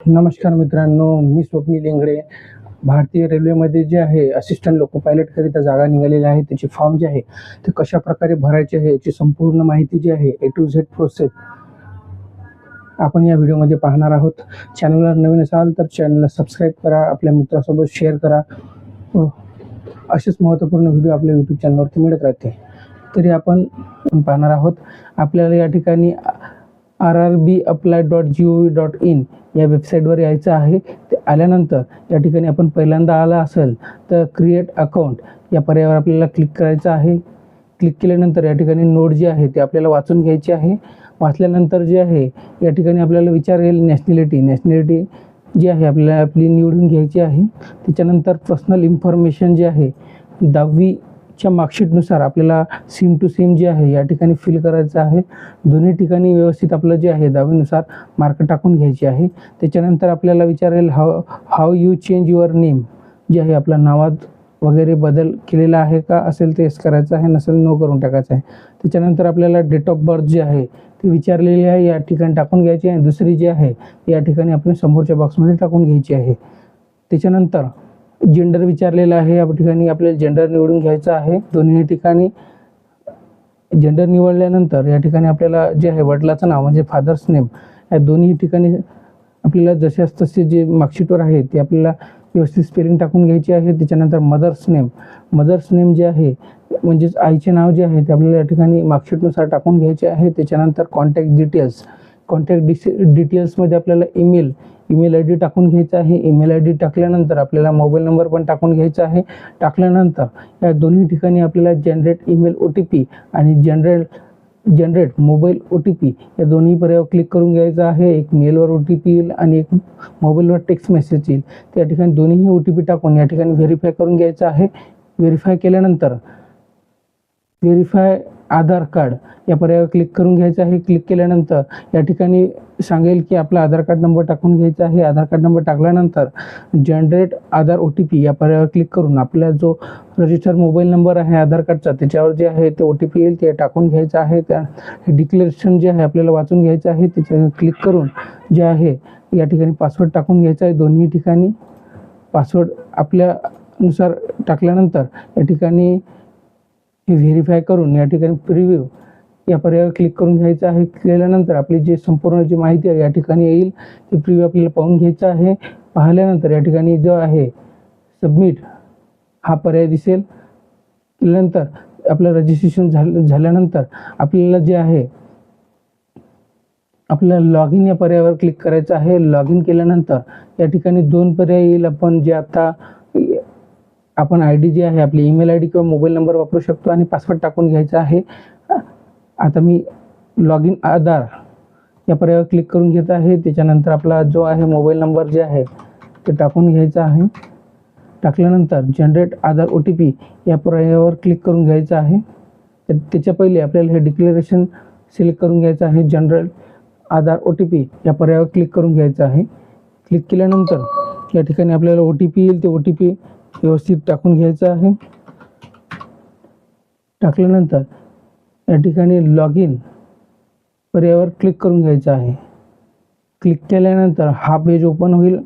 नमस्कार मित्रांनो, मी स्वप्नील इंगळे. भारतीय रेल्वेमध्ये जे आहे असिस्टंट लोको पायलटकरिता जागा निघालेल्या आहेत. त्याचे फॉर्म जे आहे ते कशाप्रकारे भरायचे आहे याची संपूर्ण माहिती जी आहे A to Z प्रोसेस आपण या व्हिडिओमध्ये पाहणार आहोत. चॅनलवर नवीन असाल तर चॅनलला सबस्क्राईब करा, आपल्या मित्रासोबत शेअर करा. असेच महत्त्वपूर्ण व्हिडिओ आपल्या यूट्यूब चॅनलवरती मिळत राहते. तरी आपण पाहणार आहोत. आपल्याला या ठिकाणी rrbapply.gov.in या वेबसाईटवर यायचं आहे. ते आल्यानंतर या ठिकाणी आपण पहिल्यांदा आला असेल तर क्रिएट अकाउंट या पर्यायावर आपल्याला क्लिक करायचं आहे. क्लिक केल्यानंतर या ठिकाणी नोट जी आहे ते आपल्याला वाचून घ्यायची आहे. वाचल्यानंतर जे आहे या ठिकाणी आपल्याला विचारेल नॅशनॅलिटी जी आहे आपल्याला आपली निवडून घ्यायची आहे. त्याच्यानंतर पर्सनल इन्फॉर्मेशन जे आहे 10वीच्या मार्कशीटनुसार आपल्याला सिम टू सिम जे आहे या ठिकाणी फिल करायचं आहे. दोन्ही ठिकाणी व्यवस्थित आपलं जे आहे 10वीनुसार मार्क टाकून घ्यायचे आहे. त्याच्यानंतर आपल्याला विचारेल how you change your name जे आहे आपल्या नावात वगैरे बदल केलेला आहे का, असेल ते येस करायचं आहे, नसेल नो करून टाकायचं आहे. त्याच्यानंतर आपल्याला डेट ऑफ बर्थ जे आहे ते विचारलेली आहे या ठिकाणी टाकून घ्यायची आहे. दुसरी जी आहे या ठिकाणी आपण समोरच्या बॉक्समध्ये टाकून घ्यायची आहे. त्याच्यानंतर जेंडर विचारलेलं आहे. या ठिकाणी आपल्याला जेंडर निवडून घ्यायचं आहे. दोन्ही ठिकाणी जेंडर निवडल्यानंतर या ठिकाणी आपल्याला जे आहे वडिलाचं नाव म्हणजे फादर्स नेम या दोन्ही ठिकाणी आपल्याला जशास तसे जे मार्कशीटवर आहे ते आपल्याला व्यवस्थित स्पेलिंग टाकून घ्यायची आहे. त्याच्यानंतर मदर्स नेम जे आहे म्हणजेच आईचे नाव जे आहे ते आपल्याला या ठिकाणी मार्कशीटनुसार टाकून घ्यायचे आहे. त्याच्यानंतर कॉन्टॅक्ट डिटेल्समध्ये आपल्याला ईमेल आय डी टाकून घ्यायचा आहे. ईमेल आय डी टाकल्यानंतर आपल्याला मोबाईल नंबर पण टाकून घ्यायचा आहे. टाकल्यानंतर या दोन्ही ठिकाणी आपल्याला जनरेट ईमेल OTP आणि जनरेट मोबाईल OTP या दोन्ही पर्यायावर क्लिक करून घ्यायचं आहे. एक मेलवर OTP येईल आणि एक मोबाईलवर टेक्स्ट मेसेज येईल. त्या ठिकाणी दोन्हीही OTP टाकून या ठिकाणी व्हेरीफाय करून घ्यायचं आहे. व्हेरीफाय केल्यानंतर व्हेरीफाय आधार कार्ड या पर्यायावर क्लिक करून घ्यायचं आहे. क्लिक केल्यानंतर या ठिकाणी सांगेल की आपला आधार कार्ड नंबर टाकून घ्यायचा आहे. आधार कार्ड नंबर टाकल्यानंतर जनरेट आधार OTP या पर्यायावर क्लिक करून आपला जो रजिस्टर मोबाईल नंबर आहे आधार कार्डचा त्याच्यावर जे आहे ते OTP येईल ते टाकून घ्यायचं आहे. त्या डिक्लेरेशन जे आहे आपल्याला वाचून घ्यायचं आहे. त्याच्यावर क्लिक करून जे आहे या ठिकाणी पासवर्ड टाकून घ्यायचा आहे. दोन्ही ठिकाणी पासवर्ड आपल्यानुसार टाकल्यानंतर या ठिकाणी हे व्हेरीफाय करून या ठिकाणी प्रिव्ह्यू या पर्यायावर क्लिक करून घ्यायचं आहे. केल्यानंतर आपली जी संपूर्ण जी माहिती आहे या ठिकाणी येईल ती प्रिव्ह्यू आपल्याला पाहून घ्यायचं आहे. पाहिल्यानंतर या ठिकाणी जो आहे सबमिट हा पर्याय दिसेल. केल्यानंतर आपलं रजिस्ट्रेशन झाल्यानंतर आपल्याला जे आहे आपल्याला लॉग इन या पर्यायावर क्लिक करायचं आहे. लॉग इन केल्यानंतर या ठिकाणी 2 पर्याय येईल. आपण जे आता आपण ID जी आहे आपली ईमेल ID किंवा मोबाईल नंबर वापरू शकतो आणि पासवर्ड टाकून घ्यायचा आहे. आता मी लॉग इन आधार या पर्यायावर क्लिक करून घेत आहे. त्याच्यानंतर आपला जो आहे मोबाईल नंबर जे आहे ते टाकून घ्यायचा आहे. टाकल्यानंतर जनरेट आधार OTP या पर्यायावर क्लिक करून घ्यायचं आहे. त्याच्या पहिले आपल्याला हे डिक्लेरेशन सिलेक्ट करून घ्यायचं आहे. जनरेट आधार OTP या पर्यायावर क्लिक करून घ्यायचं आहे. क्लिक केल्यानंतर या ठिकाणी आपल्याला OTP येईल. ते OTP व्यवस्थित टाकून घ्यायचं आहे. टाकल्यानंतर या ठिकाणी लॉग इन पर्यायावर क्लिक करून घ्यायचं आहे. क्लिक केल्यानंतर हा पेज ओपन होईल.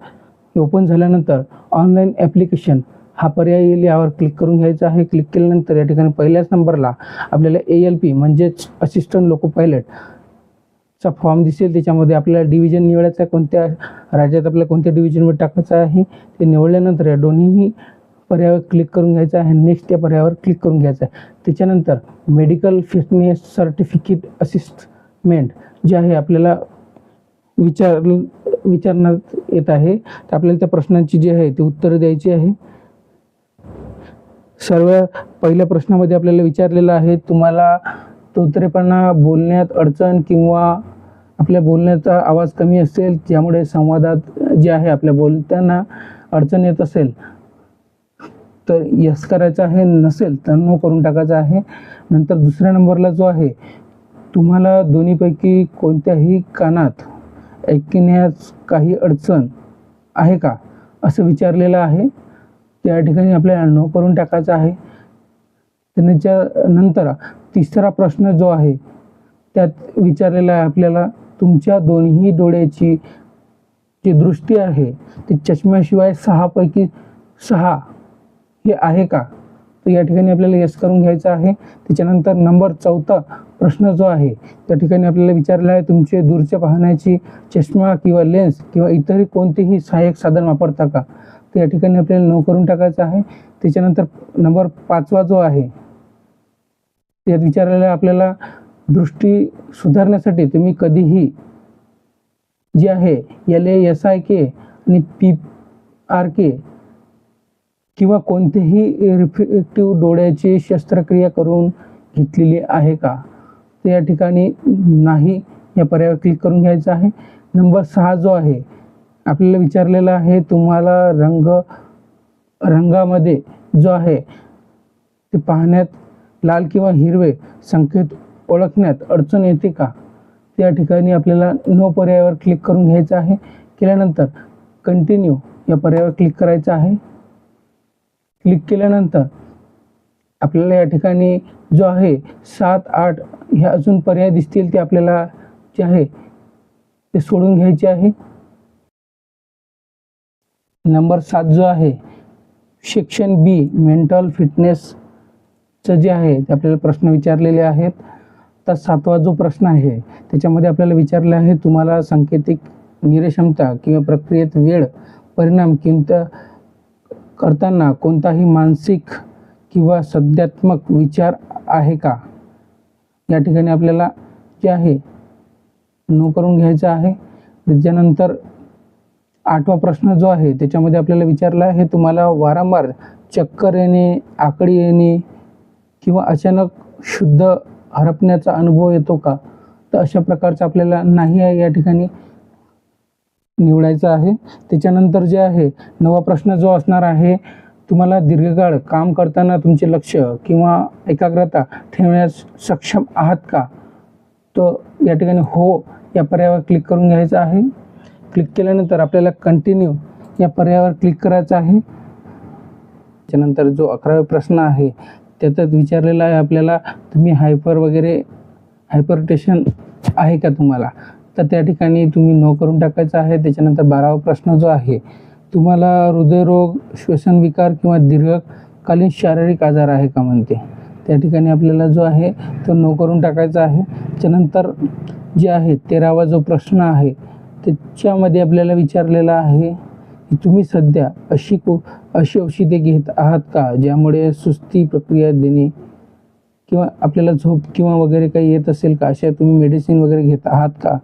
ओपन झाल्यानंतर ऑनलाईन ॲप्लिकेशन हा पर्याय येईल. यावर क्लिक करून घ्यायचं आहे. क्लिक केल्यानंतर या ठिकाणी पहिल्याच नंबरला आपल्याला ALP म्हणजेच असिस्टंट लोको पायलटचा फॉर्म दिसेल. त्याच्यामध्ये आपल्याला डिव्हिजन निवडायचं आहे. कोणत्या राज्यात आपल्याला कोणत्या डिव्हिजनवर टाकायचं आहे ते निवडल्यानंतर या दोन्ही पर्यायावर क्लिक करून घ्यायचं आहे. नेक्स्ट या पर्यायावर क्लिक करून घ्यायचं आहे. त्याच्यानंतर मेडिकल फिटनेस सर्टिफिकेट असिस्टमेंट जे आहे आपल्याला विचारण्यात येत आहे. तर आपल्याला त्या प्रश्नांची जी आहे ती उत्तरं द्यायची आहे. सर्व पहिल्या प्रश्नामध्ये आपल्याला विचारलेलं आहे तुम्हाला तोतरेपणा, बोलण्यात अडचण किंवा आपल्या बोलण्याचा आवाज कमी असेल ज्यामुळे संवादात जे आहे आपल्या बोलताना अडचण येत असेल तर यस करायचं आहे, नसेल तर नो करून टाकायचं आहे. नंतर दुसऱ्या नंबरला जो आहे तुम्हाला दोन्हीपैकी कोणत्याही कानात ऐकण्यास काही अडचण आहे का असं विचारलेलं आहे. त्या ठिकाणी आपल्याला नो करून टाकायचं आहे. त्यानंतर तिसरा प्रश्न जो आहे त्यात विचारलेला आहे आपल्याला तुमच्या दोन्ही डोळ्याची जी दृष्टी आहे ती चष्म्याशिवाय 6 पैकी 6 हे आहे का, तर या ठिकाणी आपल्याला यस करून घ्यायचं आहे. त्याच्यानंतर नंबर 14 प्रश्न जो आहे त्या ठिकाणी आपल्याला विचारला आहे, तुमचे दूरच्या पाहण्याची चष्मा किंवा लेन्स किंवा इतरही कोणतेही सहाय्यक साधन वापरता का, तर या ठिकाणी आपल्याला नो करून टाकायचं आहे. त्याच्यानंतर नंबर 5वा जो आहे यात विचारलेलं आहे आपल्याला, दृष्टी सुधारण्यासाठी तुम्ही कधीही जे आहे LASIK आणि PRK किंवा कोणतेही रिफ्रॅक्टिव्ह डोळ्याची शस्त्रक्रिया करून घेतलेली आहे का, तर या ठिकाणी नाही या पर्यायावर क्लिक करून घ्यायचं आहे. नंबर 6 जो आहे आपल्याला विचारलेला आहे, तुम्हाला रंगामध्ये जो आहे ते पाहण्यात लाल किंवा हिरवे संकेत ओळखण्यात अडचण येते का, त्या ठिकाणी आपल्याला नो पर्यायावर क्लिक करून घ्यायचं आहे. केल्यानंतर कंटिन्यू या पर्यायावर क्लिक करायचं आहे. क्लिक केल्यानंतर आपल्याला या ठिकाणी जो आहे 7, 8 हे अजून पर्याय दिसतील, ते आपल्याला जे आहे ते सोडून घ्यायचे आहे. नंबर 7 जो आहे सेक्शन B मेंटल फिटनेसचं जे आहे ते आपल्याला प्रश्न विचारलेले आहेत. तर 7वा जो प्रश्न आहे त्याच्यामध्ये आपल्याला विचारले आहे, तुम्हाला सांकेतिक निर्क्षमता किंवा प्रक्रियेत वेळ परिणाम करताना कोणताही मानसिक किंवा संज्ञात्मक विचार आहे का, या ठिकाणी आपल्याला जे आहे नो करून घ्यायचं आहे. त्याच्यानंतर 8वा प्रश्न जो आहे त्याच्यामध्ये आपल्याला विचारला आहे, तुम्हाला वारंवार चक्कर येणे, आकडी येणे किंवा अचानक शुद्ध हरपण्याचा अनुभव येतो का, तर अशा प्रकारचं आपल्याला नाही आहे या ठिकाणी निवडायचं आहे. त्याच्यानंतर जे आहे 9वा प्रश्न जो असणार आहे, तुम्हाला दीर्घकाळ काम करताना तुमचे लक्ष किंवा एकाग्रता ठेवण्यास सक्षम आहात का, तर या ठिकाणी हो या पर्यायावर क्लिक करून घ्यायचं आहे. क्लिक केल्यानंतर आपल्याला कंटिन्यू या पर्यायावर क्लिक करायचं आहे. त्याच्यानंतर जो 11वा प्रश्न आहे त्याच्यात विचारलेला आहे आपल्याला, तुम्ही हायपरटेन्शन आहे का तुम्हाला, तर त्या ठिकाणी तुम्ही नो करून टाकायचं आहे. त्याच्यानंतर 12वा प्रश्न जो आहे, तुम्हाला हृदयरोग, श्वसनविकार किंवा दीर्घकालीन शारीरिक आजार आहे का म्हणते, त्या ठिकाणी आपल्याला जो आहे तो नो करून टाकायचा आहे. त्याच्यानंतर जे आहे 13वा जो प्रश्न आहे त्याच्यामध्ये आपल्याला विचारलेला आहे की तुम्ही सध्या अशी औषधे घेत आहात का ज्यामुळे सुस्ती प्रक्रिया देणे किंवा आपल्याला झोप किंवा वगैरे काही येत असेल का, अशा तुम्ही मेडिसिन वगैरे घेत आहात का,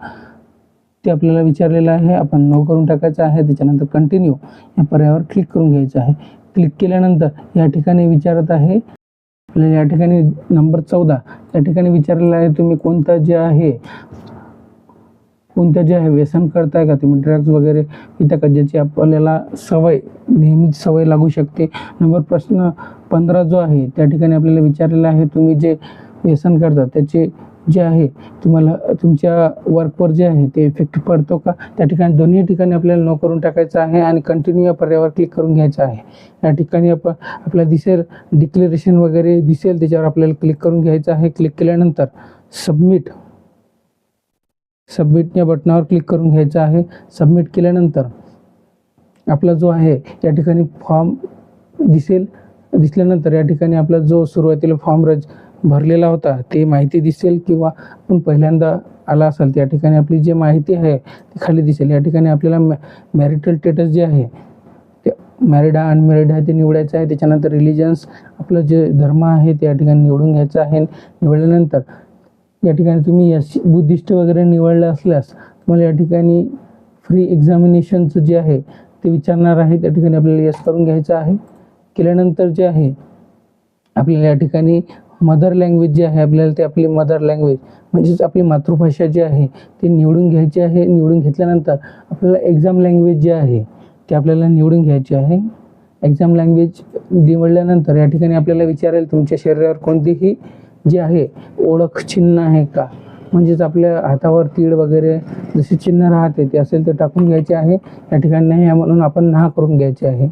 ते आपल्याला विचारलेलं आहे. आपण नो करून टाकायचं आहे. त्याच्यानंतर कंटिन्यू या पर्यायावर क्लिक करून घ्यायचं आहे. क्लिक केल्यानंतर या ठिकाणी विचारत आहे आपल्याला, या ठिकाणी नंबर 14 या ठिकाणी विचारलेलं आहे, तुम्ही कोणतं जे आहे व्यसन करताय का, तुम्ही ड्रग्ज वगैरे पिता का, ज्याची आपल्याला नेहमीच सवय लागू शकते. प्रश्न 15 जो आहे त्या ठिकाणी आपल्याला विचारलेलं आहे, तुम्ही जे व्यसन करता त्याचे जे आहे तुम्हाला तुमच्या वर्कवर जे आहे ते इफेक्ट पडतो का, त्या ठिकाणी दोन्ही ठिकाणी आपल्याला नो करून टाकायचं आहे आणि कंटिन्यू या पर्यायावर क्लिक करून घ्यायचं आहे. या ठिकाणी आपल्याला दिसेल डिक्लेरेशन वगैरे दिसेल, त्याच्यावर आपल्याला क्लिक करून घ्यायचं आहे. क्लिक केल्यानंतर सबमिट या बटनावर क्लिक करून घ्यायचं आहे. सबमिट केल्यानंतर आपला जो आहे या ठिकाणी फॉर्म दिसल्यानंतर या ठिकाणी आपला जो सुरुवातीला फॉर्म भरलेला होता ते माहिती दिसेल किंवा आपण पहिल्यांदा आला असेल त्या ठिकाणी आपली जी माहिती आहे ती खाली दिसेल. या ठिकाणी आपल्याला मॅरिटल स्टेटस जे आहे ते मॅरिड आहे अनमॅरिड आहे ते निवडायचं आहे. त्याच्यानंतर रिलिजन्स आपलं जे धर्म आहे ते या ठिकाणी निवडून घ्यायचं आहे. निवडल्यानंतर या ठिकाणी तुम्ही बुद्धिस्ट वगैरे निवडलं असल्यास तुम्हाला या ठिकाणी फ्री एक्झामिनेशनचं जे आहे ते विचारणार आहे. त्या ठिकाणी आपल्याला यस करून घ्यायचं आहे. केल्यानंतर जे आहे आपल्याला या ठिकाणी मदर लँग्वेज जी आहे आपल्याला ते आपली मदर लँग्वेज म्हणजेच आपली मातृभाषा जी आहे ती निवडून घ्यायची आहे. निवडून घेतल्यानंतर आपल्याला एक्झाम लँग्वेज जी आहे ती आपल्याला निवडून घ्यायची आहे. एक्झाम लँग्वेज निवडल्यानंतर या ठिकाणी आपल्याला विचारेल तुमच्या शरीरावर कोणतीही जे आहे ओळख चिन्ह आहे का, म्हणजेच आपल्या हातावर तीळ वगैरे जसे चिन्ह राहते ते असेल ते टाकून घ्यायचे आहे. या ठिकाणी नाही आहे म्हणून आपण ना करून घ्यायचे आहे,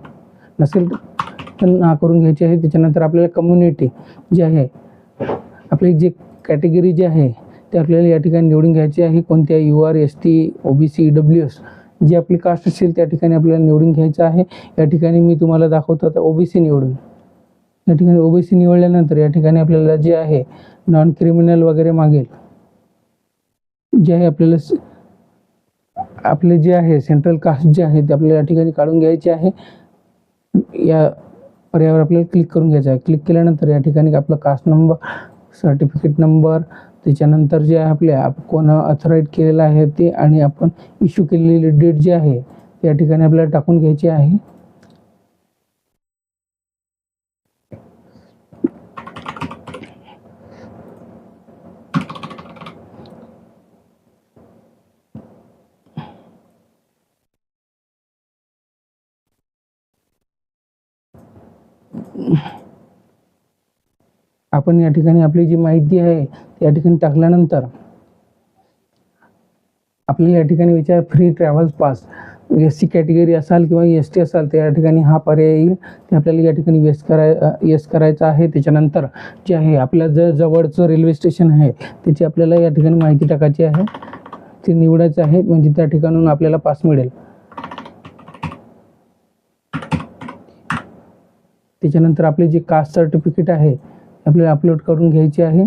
नसेल तर ना करून घ्यायची आहे. त्याच्यानंतर आपल्याला कम्युनिटी जी आहे आपली जी कॅटेगरी जी आहे ते आपल्याला या ठिकाणी निवडून घ्यायची आहे. कोणत्या UR ST OBC EWS जी आपली कास्ट असेल त्या ठिकाणी आपल्याला निवडून घ्यायचं आहे. या ठिकाणी मी तुम्हाला दाखवतो आता ओबीसी निवडून. या ठिकाणी ओबीसी निवडल्यानंतर या ठिकाणी आपल्याला जे आहे नॉन क्रिमिनल वगैरे मागेल. जे आहे आपल्याला आपले जे आहे सेंट्रल कास्ट जे आहे ते आपल्याला या ठिकाणी काढून घ्यायचे आहे. या पर्यायावर आपल्याला क्लिक करून घ्यायचं आहे. क्लिक केल्यानंतर या ठिकाणी आपला कास्ट नंबर, सर्टिफिकेट नंबर, त्याच्यानंतर जे आहे आपल्या कोण ऑथराईज केलेलं आहे ते आणि आपण इश्यू केलेली डेट जी आहे त्या ठिकाणी आपल्याला टाकून घ्यायची आहे. आपण या ठिकाणी आपली जी माहिती आहे या ठिकाणी टाकल्यानंतर आपल्याला या ठिकाणी विचार free travels pass, S C category असाल किंवा एस टी असाल तर या ठिकाणी हा पर्याय येईल ते आपल्याला या ठिकाणी येस करायचं आहे. त्याच्यानंतर जे आहे आपल्या जवळचं रेल्वे स्टेशन आहे त्याची आपल्याला या ठिकाणी माहिती टाकायची आहे, ते निवडायचं आहे म्हणजे त्या ठिकाणून आपल्याला पास मिळेल. त्याच्यानंतर आपले जे कास्ट सर्टिफिकेट आहे आपल्याला अपलोड करून घ्यायचे आहे.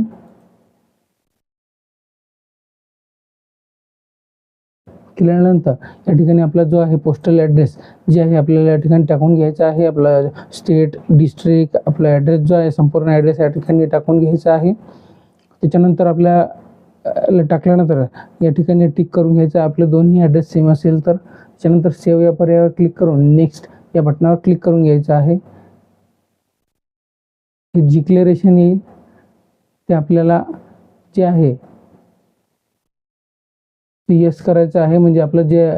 केल्यानंतर या ठिकाणी आपला जो आहे पोस्टल ॲड्रेस जे आहे आपल्याला या ठिकाणी टाकून घ्यायचा आहे. आपला स्टेट, डिस्ट्रिक्ट, आपला ॲड्रेस जो आहे संपूर्ण ॲड्रेस या ठिकाणी टाकून घ्यायचा आहे. त्याच्यानंतर आपल्या टाकल्यानंतर या ठिकाणी टिक करून घ्यायचं आपले दोन्ही ॲड्रेस सेम असेल तर. त्याच्यानंतर सेव्ह या पर्यायावर क्लिक करून नेक्स्ट या बटनावर क्लिक करून घ्यायचं आहे. हे डिक्लेरेशन येईल ते आपल्याला जे आहे ते येस करायचं आहे. म्हणजे आपलं जे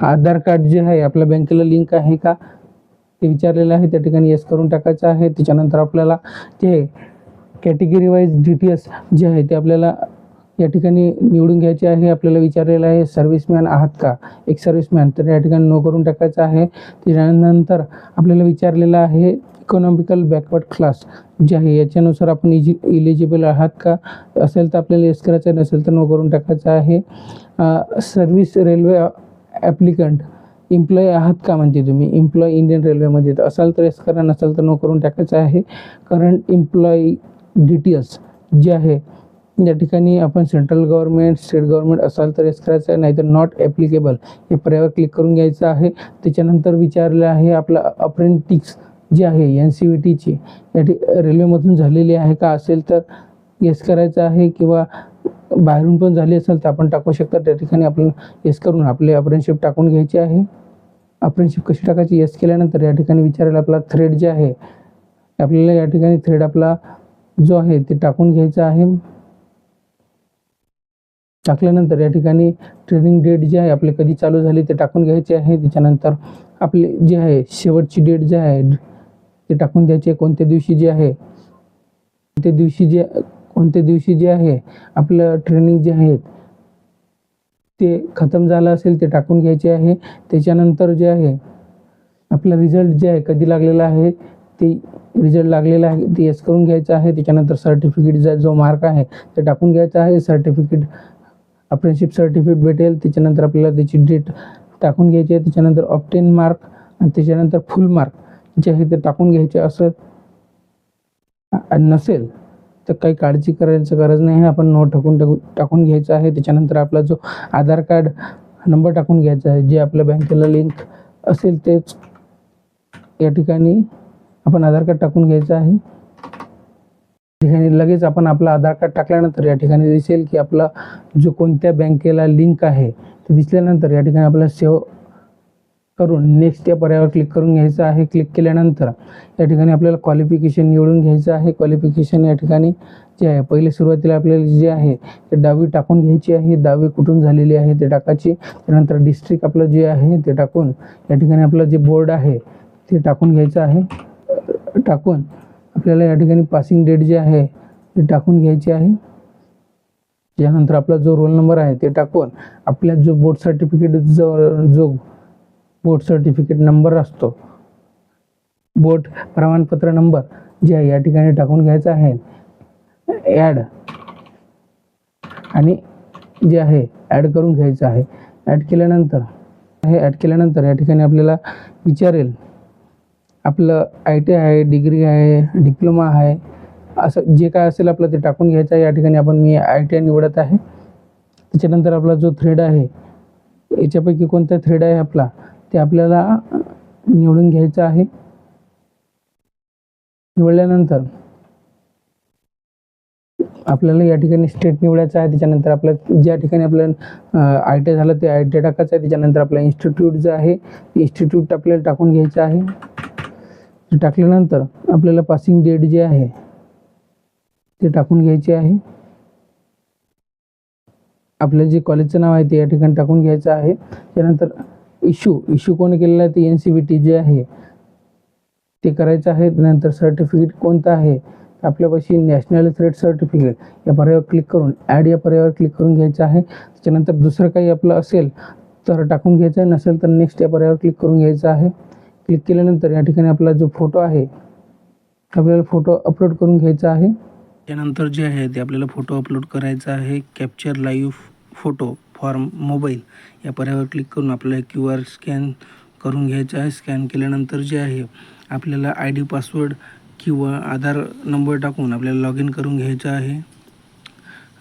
आधार कार्ड जे आहे आपल्या बँकेला लिंक आहे का ते विचारलेलं आहे, त्या ठिकाणी येस करून टाकायचं आहे. त्याच्यानंतर आपल्याला जे कॅटेगरी वाईज डिटेल्स जे आहे ते आपल्याला या ठिकाणी निवडून घ्यायचे आहे. आपल्याला विचारलेलं आहे सर्व्हिसमॅन आहात का, एक सर्व्हिसमॅन, तर या ठिकाणी नो करून टाकायचं आहे. त्याच्यानंतर आपल्याला विचारलेलं आहे इकॉनॉमिकल बॅकवर्ड क्लास जे आहे याच्यानुसार आपण इलिजिबल आहात का, असेल तर आपल्याला येस करायचं आहे, नसेल तर नो करून टाकायचं आहे. सर्व्हिस रेल्वे ॲप्लिकंट एम्प्लॉई आहात का, म्हणते तुम्ही एम्प्लॉई इंडियन रेल्वेमध्ये तर असाल तर येस करा, नसेल तर नो करून टाकायचं आहे. करंट एम्प्लॉई डिटेल्स जे आहे या ठिकाणी आपण सेंट्रल गव्हर्नमेंट, स्टेट गव्हर्नमेंट असाल तर येस करायचं आहे, नाहीतर नॉट ॲप्लिकेबल या पर्यायावर क्लिक करून घ्यायचं आहे. त्याच्यानंतर विचारलं आहे आपला अप्रेंटिस जी आहे NCVTची या रेल्वेमधून झालेली आहे का, असेल तर येस करायचं आहे, किंवा बाहेरून पण झाली असेल तर आपण टाकू शकता. त्या ठिकाणी आपण येस करून आपले अप्रेंटिसशिप टाकून घ्यायची आहे. अप्रेंटिसशिप कशी टाकायची, येस केल्यानंतर या ठिकाणी विचारायला आपला थ्रेड जे आहे आपल्याला या ठिकाणी थ्रेड आपला जो आहे ते टाकून घ्यायचा आहे. टाकल्यानंतर या ठिकाणी ट्रेनिंग डेट जे आहे आपले कधी चालू झाली ते टाकून घ्यायचे आहे. त्याच्यानंतर आपले जे आहे शेवटची डेट जे आहे ते टाकून द्यायचे, कोणत्या दिवशी जे आहे कोणत्या दिवशी जे आहे आपलं ट्रेनिंग जे आहे ते खतम झालं असेल ते टाकून घ्यायचे आहे. त्याच्यानंतर जे आहे आपला रिझल्ट जे आहे कधी लागलेला आहे ते रिझल्ट लागलेला आहे ते येस करून घ्यायचं आहे. त्याच्यानंतर सर्टिफिकेटचा जो मार्क आहे ते टाकून घ्यायचा आहे. सर्टिफिकेट अप्रेंटिसशिप सर्टिफिकेट भेटेल, त्याच्यानंतर आपल्याला त्याची डेट टाकून घ्यायची आहे. त्याच्यानंतर ऑब्टेन मार्क आणि त्याच्यानंतर फुल मार्क जे आहे ते टाकून घ्यायचे. असं नसेल तर काही काळजी करायची गरज नाही आहे, आपण नो टाकून घ्यायचं आहे. त्याच्यानंतर आपला जो आधार कार्ड नंबर टाकून घ्यायचा आहे, जे आपल्या बँकेला लिंक असेल तेच या ठिकाणी आपण आधार कार्ड टाकून घ्यायचं आहे. ठिकाणी लगेच आपण आपला आधार कार्ड टाकल्यानंतर या ठिकाणी दिसेल की आपला जो कोणत्या बँकेला लिंक आहे ते दिसल्यानंतर या ठिकाणी आपल्याला सेव्ह करून नेक्स्ट या पर्यायावर क्लिक करून घ्यायचं आहे. क्लिक केल्यानंतर या ठिकाणी आपल्याला क्वालिफिकेशन निवडून घ्यायचं आहे. क्वालिफिकेशन या ठिकाणी जे आहे पहिले सुरुवातीला आपल्याला जे आहे ते 10वी टाकून घ्यायची आहे. 10वी कुठून झालेली आहे ते टाकायची. त्यानंतर डिस्ट्रिक्ट आपलं जे आहे ते टाकून या ठिकाणी आपलं जे बोर्ड आहे ते टाकून घ्यायचं आहे. टाकून आपल्याला या ठिकाणी पासिंग डेट जे आहे ते टाकून घ्यायची आहे. त्यानंतर आपला जो रोल नंबर आहे ते टाकून आपल्या जो बोर्ड सर्टिफिकेट नंबर असतो, बोर्ड प्रमाणपत्र नंबर जे आहे या ठिकाणी टाकून घ्यायचा आहे. ॲड आणि जे आहे ॲड करून घ्यायचं आहे. ॲड केल्यानंतर हे ॲड केल्यानंतर या ठिकाणी आपल्याला विचारेल आपलं ITI आहे, डिग्री आहे, डिप्लोमा आहे, असं जे काय असेल आपलं ते टाकून घ्यायचं आहे. या ठिकाणी मी ITI निवडत आहे. त्याच्यानंतर आपला जो थ्रेड आहे, याच्यापैकी कोणता थ्रेड आहे आपला ते आपल्याला निवडून घ्यायचं आहे. निवडल्यानंतर आपल्याला या ठिकाणी स्टेट निवडायचं आहे. त्याच्यानंतर आपल्या ज्या ठिकाणी आपलं ITI झालं ते ITI टाकायचं आहे. त्याच्यानंतर आपलं इन्स्टिट्यूट जे आहे ते इन्स्टिट्यूट आपल्याला टाकून घ्यायचं आहे. टाकल्यानंतर आपल्याला पासिंग डेट जे आहे ते टाकून घ्यायचे आहे. आपलं जे कॉलेजचं नाव आहे ते या ठिकाणी टाकून घ्यायचं आहे. त्यानंतर इश्यू कोणी केलेलं आहे ते NCVT जे आहे ते करायचं आहे. नंतर सर्टिफिकेट कोणतं आहे, आपल्यापाशी नॅशनल थ्रेड सर्टिफिकेट या पर्यायावर क्लिक करून ॲड या पर्यायावर क्लिक करून घ्यायचं आहे. त्याच्यानंतर दुसरं काही आपलं असेल तर टाकून घ्यायचं आहे, नसेल तर नेक्स्ट या पर्यायावर क्लिक करून घ्यायचं आहे. क्लिक केल्यानंतर या ठिकाणी आपला जो फोटो आहे आपल्याला फोटो अपलोड करून घ्यायचा आहे. त्यानंतर जे आहे ते आपल्याला फोटो अपलोड करायचा आहे. Capture live photo for mobile या पर्यायावर क्लिक करून आपल्याला QR स्कॅन करून घ्यायचा आहे. स्कॅन केल्यानंतर जे आहे आपल्याला ID पासवर्ड किंवा आधार नंबर टाकून आपल्याला लॉग इन करून घ्यायचं आहे.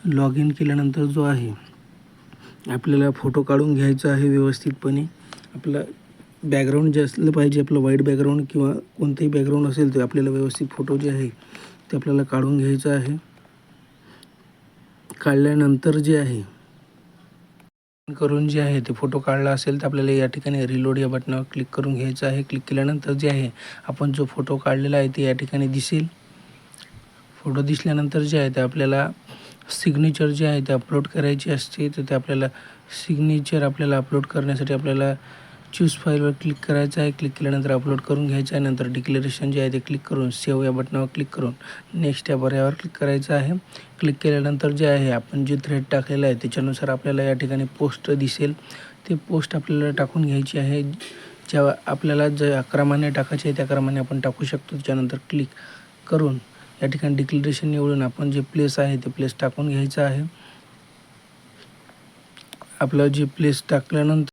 लॉग इन केल्यानंतर जो आहे आपल्याला फोटो काढून घ्यायचा आहे व्यवस्थितपणे. आपलं बॅकग्राऊंड जे असलं पाहिजे, आपलं व्हाईट बॅकग्राऊंड किंवा कोणतंही बॅकग्राऊंड असेल ते आपल्याला व्यवस्थित फोटो जे आहे ते आपल्याला काढून घ्यायचं आहे. काढल्यानंतर जे आहे करून जे आहे ते फोटो काढला असेल तर आपल्याला या ठिकाणी रिलोड या बटनावर क्लिक करून घ्यायचं आहे. क्लिक केल्यानंतर जे आहे आपण जो फोटो काढलेला आहे ते या ठिकाणी दिसेल. फोटो दिसल्यानंतर जे आहे ते आपल्याला सिग्नेचर जे आहे ते अपलोड करायची असते. तर ते आपल्याला सिग्नेचर आपल्याला अपलोड करण्यासाठी आपल्याला चूज फाईलवर क्लिक करायचं आहे. क्लिक केल्यानंतर अपलोड करून घ्यायचं आहे. नंतर डिक्लेरेशन जे आहे ते क्लिक करून सेव्ह या बटनावर क्लिक करून नेक्स्ट या पर्यायावर क्लिक करायचं आहे. क्लिक केल्यानंतर जे आहे आपण जे थ्रेड टाकलेलं आहे त्याच्यानुसार आपल्याला या ठिकाणी पोस्ट दिसेल. ते पोस्ट आपल्याला टाकून घ्यायची आहे. जेव्हा आपल्याला जे क्रमाने टाकायचे आहे त्या क्रमाने आपण टाकू शकतो. त्याच्यानंतर क्लिक करून या ठिकाणी डिक्लेरेशन निवडून आपण जे प्लेस आहे ते प्लेस टाकून घ्यायचं आहे. आपलं जे प्लेस टाकल्यानंतर